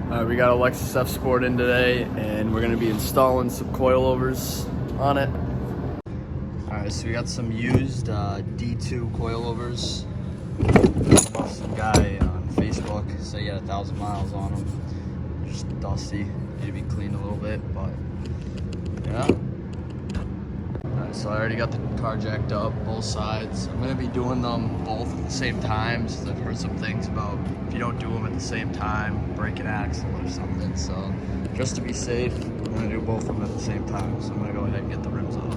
We got a Lexus F Sport in today, and we're going to be installing some coilovers on it. Alright, so we got some used D2 coilovers. Some guy on Facebook said he had 1,000 miles on them. Just dusty, need to be cleaned a little bit, but yeah. Alright, so I already got the car jacked up, both sides. I'm going to be doing them both at the same time, because I've heard some things about if you don't do them at the same time, break an axle or something. So just to be safe, I'm going to do both of them at the same time. So I'm going to go ahead and get the rims off.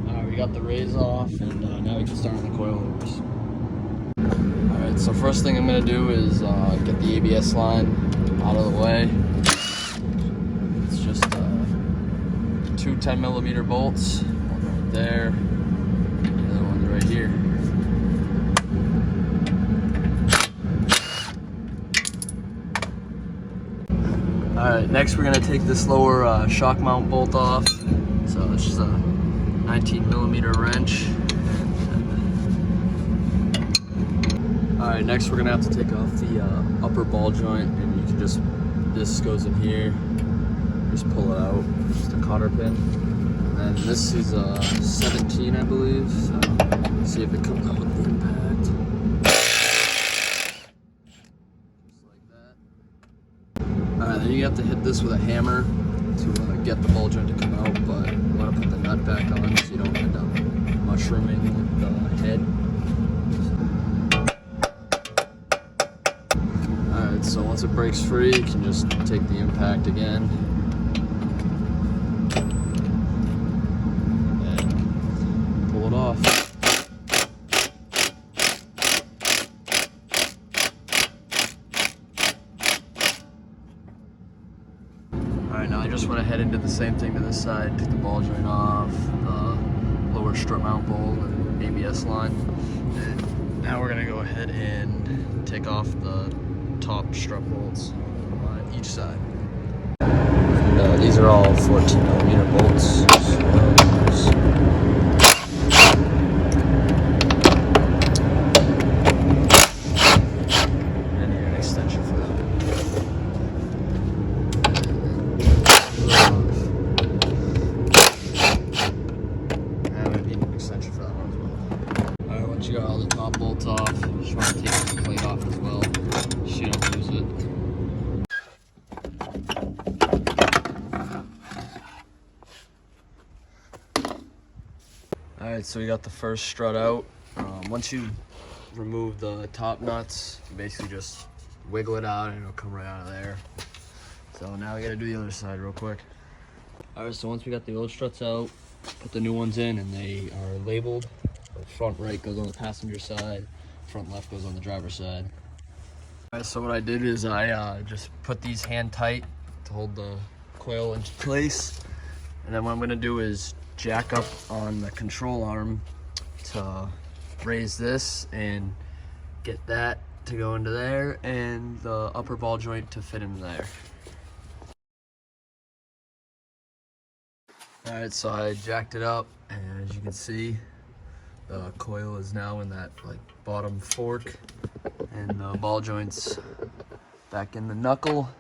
Alright, we got the rays off, and now we can start on the coilovers. Alright, so first thing I'm going to do is get the ABS line out of the way. It's just two 10mm bolts, one right there, the other one's right here. Alright, next we're going to take this lower shock mount bolt off. So it's just a 19mm wrench. Alright, next we're going to have to take off the upper ball joint, and you can just, this goes in here, just pull it out, just a cotter pin. And then this is a 17, I believe, so let's see if it comes up with the impact. Just like that. Alright, then you have to hit this with a hammer to get the ball joint to come out, but you want to put the nut back on so you don't end up mushrooming with the head. Alright, so once it breaks free, you can just take the impact again and pull it off. Alright, now I just went ahead and did the same thing to this side, took the ball joint off, the lower strut mount bolt and ABS line. And now we're going to go ahead and take off the top strut bolts on each side. And, these are all 14mm bolts. I need an extension for that. And I need an extension for that one as well. Alright, once you got all the top bolts off, you just want to take the plate off as well, so you don't lose it. Alright, so we got the first strut out. Once you remove the top nuts, you basically just wiggle it out and it'll come right out of there. So now we gotta do the other side real quick. Alright, so once we got the old struts out, put the new ones in, and they are labeled. The front right goes on the passenger side, front left goes on the driver's side. Alright, so what I did is I just put these hand tight to hold the coil into place. And then what I'm gonna do is jack up on the control arm to raise this and get that to go into there, and the upper ball joint to fit into there. Alright, so I jacked it up, and as you can see, the coil is now in that bottom fork, and the ball joint's back in the knuckle.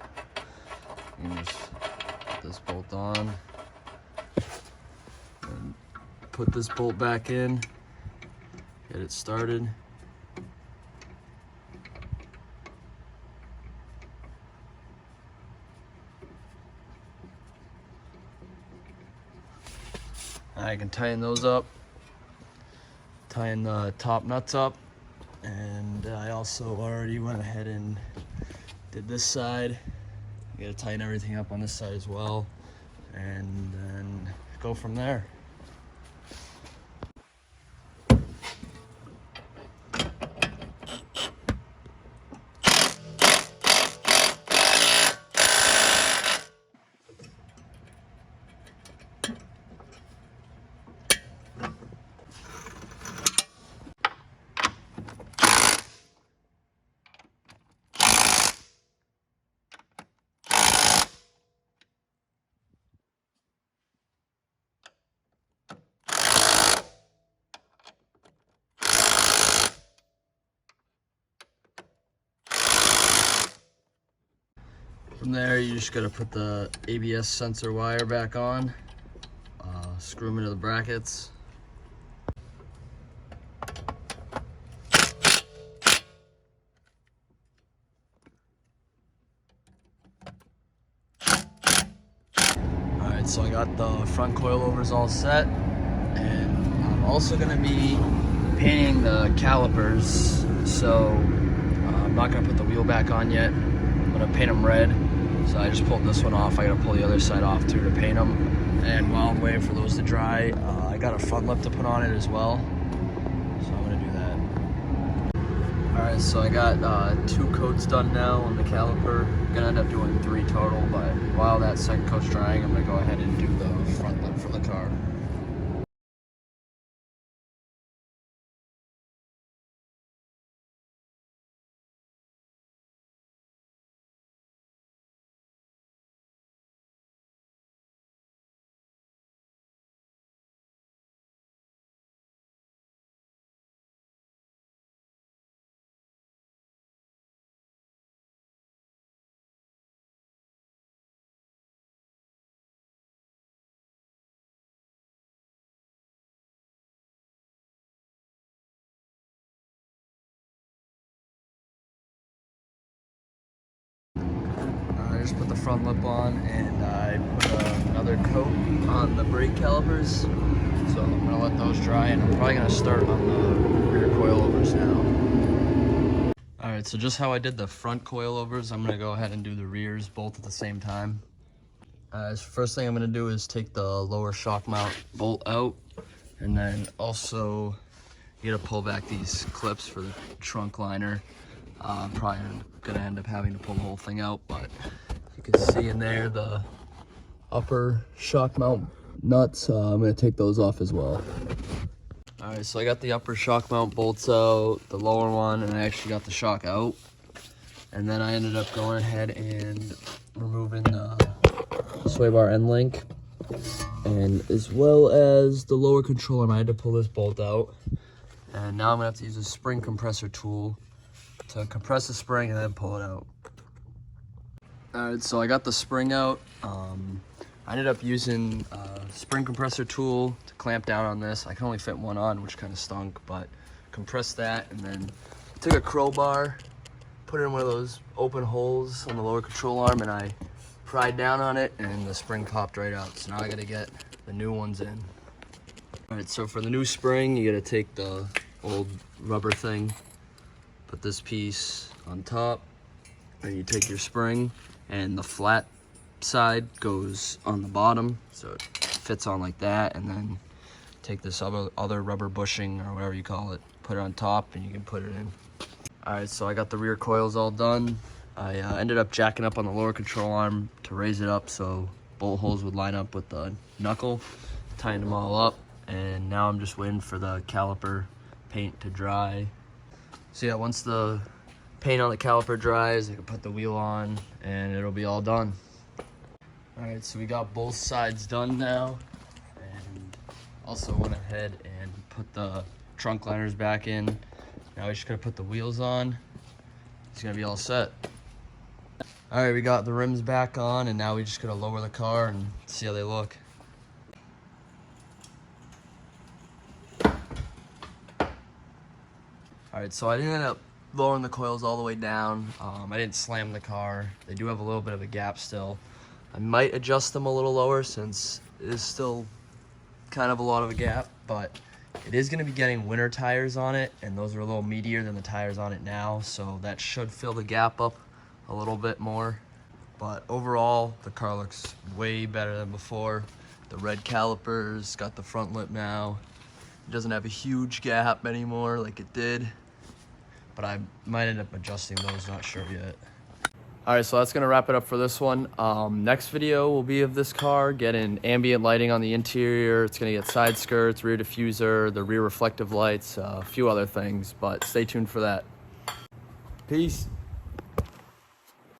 You can just put this bolt on and put this bolt back in, get it started. I can tighten those up, tighten the top nuts up, and I also already went ahead and did this side. You gotta tighten everything up on this side as well, and then go from there. From there, you just gotta put the ABS sensor wire back on, screw them into the brackets. Alright, so I got the front coilovers all set, and I'm also gonna be painting the calipers, so I'm not gonna put the wheel back on yet. I'm gonna paint them red. So I just pulled this one off. I gotta pull the other side off too to paint them. And while I'm waiting for those to dry, I got a front lip to put on it as well. So I'm gonna do that. Alright, so I got 2 coats done now on the caliper. I'm gonna end up doing 3 total, but while that second coat's drying, I'm gonna go ahead and do the front lip for the car. I just put the front lip on, and I put another coat on the brake calipers. So I'm gonna let those dry, and I'm probably gonna start on the rear coilovers now. Alright, so just how I did the front coilovers, I'm gonna go ahead and do the rears both at the same time. So first thing I'm gonna do is take the lower shock mount bolt out, and then also you gotta pull back these clips for the trunk liner. I'm probably gonna end up having to pull the whole thing out, but you can see in there the upper shock mount nuts. I'm gonna take those off as well. Alright, so I got the upper shock mount bolts out, the lower one, and I actually got the shock out. And then I ended up going ahead and removing the sway bar end link, and as well as the lower control arm. I had to pull this bolt out. And now I'm gonna have to use a spring compressor tool to compress the spring and then pull it out. Alright, so I got the spring out. I ended up using a spring compressor tool to clamp down on this. I can only fit one on, which kind of stunk, but compressed that, and then took a crowbar, put it in one of those open holes on the lower control arm, and I pried down on it, and the spring popped right out. So now I gotta get the new ones in. Alright, so for the new spring, you gotta take the old rubber thing, put this piece on top, and you take your spring, and the flat side goes on the bottom, so it fits on like that, and then take this other rubber bushing, or whatever you call it, put it on top, and you can put it in. Alright, so I got the rear coils all done. I ended up jacking up on the lower control arm to raise it up so bolt holes would line up with the knuckle, tying them all up, and now I'm just waiting for the caliper paint to dry. So yeah, once the paint on the caliper dries, I can put the wheel on, and it'll be all done. Alright, so we got both sides done now, and also went ahead and put the trunk liners back in. Now we just gotta put the wheels on. It's gonna be all set. Alright, we got the rims back on, and now we just gotta lower the car and see how they look. Alright, so I didn't end up lowering the coils all the way down. I didn't slam the car. They do have a little bit of a gap still. I might adjust them a little lower since it is still kind of a lot of a gap, but it is going to be getting winter tires on it, and those are a little meatier than the tires on it now, so that should fill the gap up a little bit more. But overall, the car looks way better than before. The red calipers, got the front lip now. It doesn't have a huge gap anymore like it did, but I might end up adjusting those, not sure yet. Alright, so that's going to wrap it up for this one. Next video will be of this car getting ambient lighting on the interior. It's going to get side skirts, rear diffuser, the rear reflective lights, a few other things, but stay tuned for that. Peace.